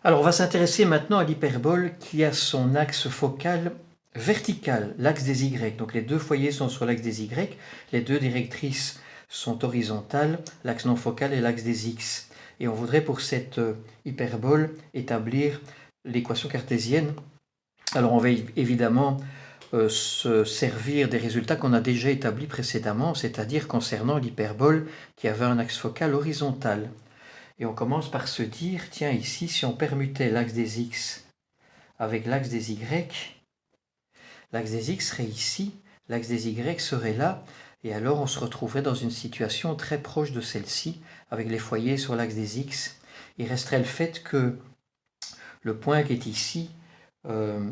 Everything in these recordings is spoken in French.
Alors, on va s'intéresser maintenant à l'hyperbole qui a son axe focal vertical, l'axe des Y. Donc, les deux foyers sont sur l'axe des Y, les deux directrices sont horizontales, l'axe non focal est l'axe des X. Et on voudrait pour cette hyperbole établir l'équation cartésienne. Alors, on va évidemment se servir des résultats qu'on a déjà établis précédemment, c'est-à-dire concernant l'hyperbole qui avait un axe focal horizontal. Et on commence par se dire, tiens, ici, si on permutait l'axe des X avec l'axe des Y, l'axe des X serait ici, l'axe des Y serait là, et alors on se retrouverait dans une situation très proche de celle-ci, avec les foyers sur l'axe des X. Il resterait le fait que le point qui est ici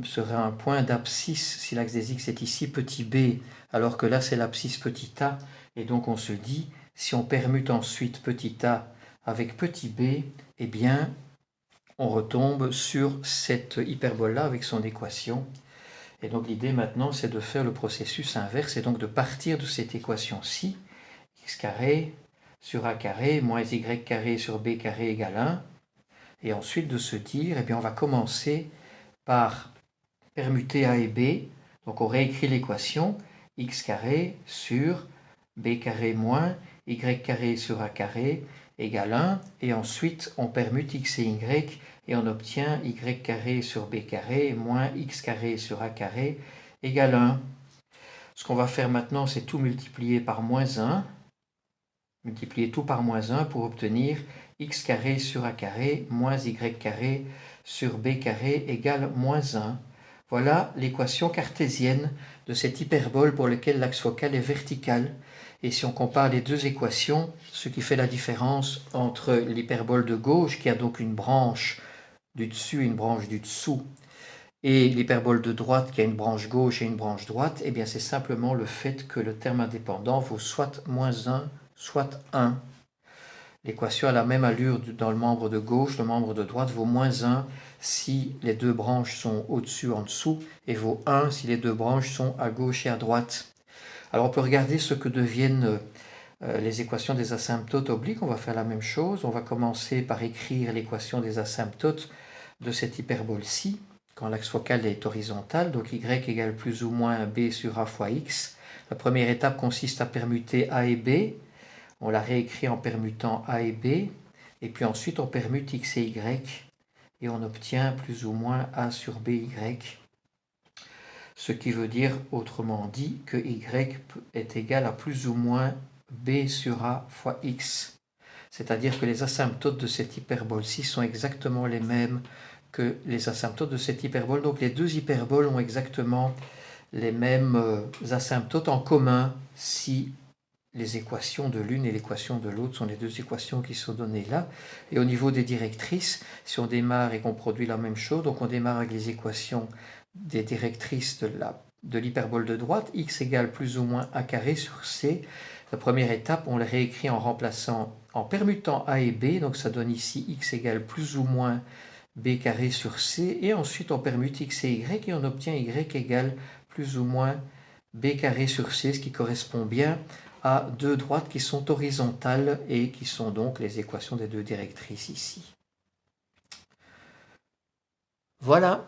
serait un point d'abscisse, si l'axe des X est ici, petit b, alors que là c'est l'abscisse petit a, et donc on se dit, si on permute ensuite petit a avec petit b, eh bien, on retombe sur cette hyperbole-là avec son équation. Et donc l'idée maintenant, c'est de faire le processus inverse, et donc de partir de cette équation-ci, x carré sur a carré moins y carré sur b carré égale 1, et ensuite de se dire, eh bien, on va commencer par permuter a et b. Donc on réécrit l'équation x carré sur b carré moins y carré sur a carré égale 1, et ensuite on permute x et y, et on obtient y carré sur b carré moins x carré sur a carré égale 1. Ce qu'on va faire maintenant, c'est tout multiplier par moins 1, multiplier tout par moins 1 pour obtenir x carré sur a carré moins y carré sur b carré égale moins 1. Voilà l'équation cartésienne de cette hyperbole pour laquelle l'axe focal est vertical. Et si on compare les deux équations, ce qui fait la différence entre l'hyperbole de gauche, qui a donc une branche du dessus et une branche du dessous, et l'hyperbole de droite, qui a une branche gauche et une branche droite, eh bien c'est simplement le fait que le terme indépendant vaut soit moins 1, soit 1. L'équation a la même allure dans le membre de gauche, le membre de droite vaut moins 1 si les deux branches sont au-dessus, en dessous, et vaut 1 si les deux branches sont à gauche et à droite. Alors on peut regarder ce que deviennent les équations des asymptotes obliques. On va faire la même chose. On va commencer par écrire l'équation des asymptotes de cette hyperbole-ci, quand l'axe focal est horizontal, donc y égale plus ou moins b sur a fois x. La première étape consiste à permuter a et b. On la réécrit en permutant a et b, et puis ensuite on permute x et y, et on obtient plus ou moins a sur by, ce qui veut dire, autrement dit, que y est égal à plus ou moins b sur a fois x. C'est-à-dire que les asymptotes de cette hyperbole-ci sont exactement les mêmes que les asymptotes de cette hyperbole. Donc les deux hyperboles ont exactement les mêmes asymptotes en commun si les équations de l'une et l'équation de l'autre sont les deux équations qui sont données là. Et au niveau des directrices, si on démarre et qu'on produit la même chose, donc on démarre avec les équations des directrices de l'hyperbole de droite, x égale plus ou moins a carré sur c. La première étape, on les réécrit en remplaçant, en permutant a et b, donc ça donne ici x égale plus ou moins b carré sur c, et ensuite on permute x et y, et on obtient y égale plus ou moins b carré sur c, ce qui correspond bien à deux droites qui sont horizontales et qui sont donc les équations des deux directrices ici. Voilà.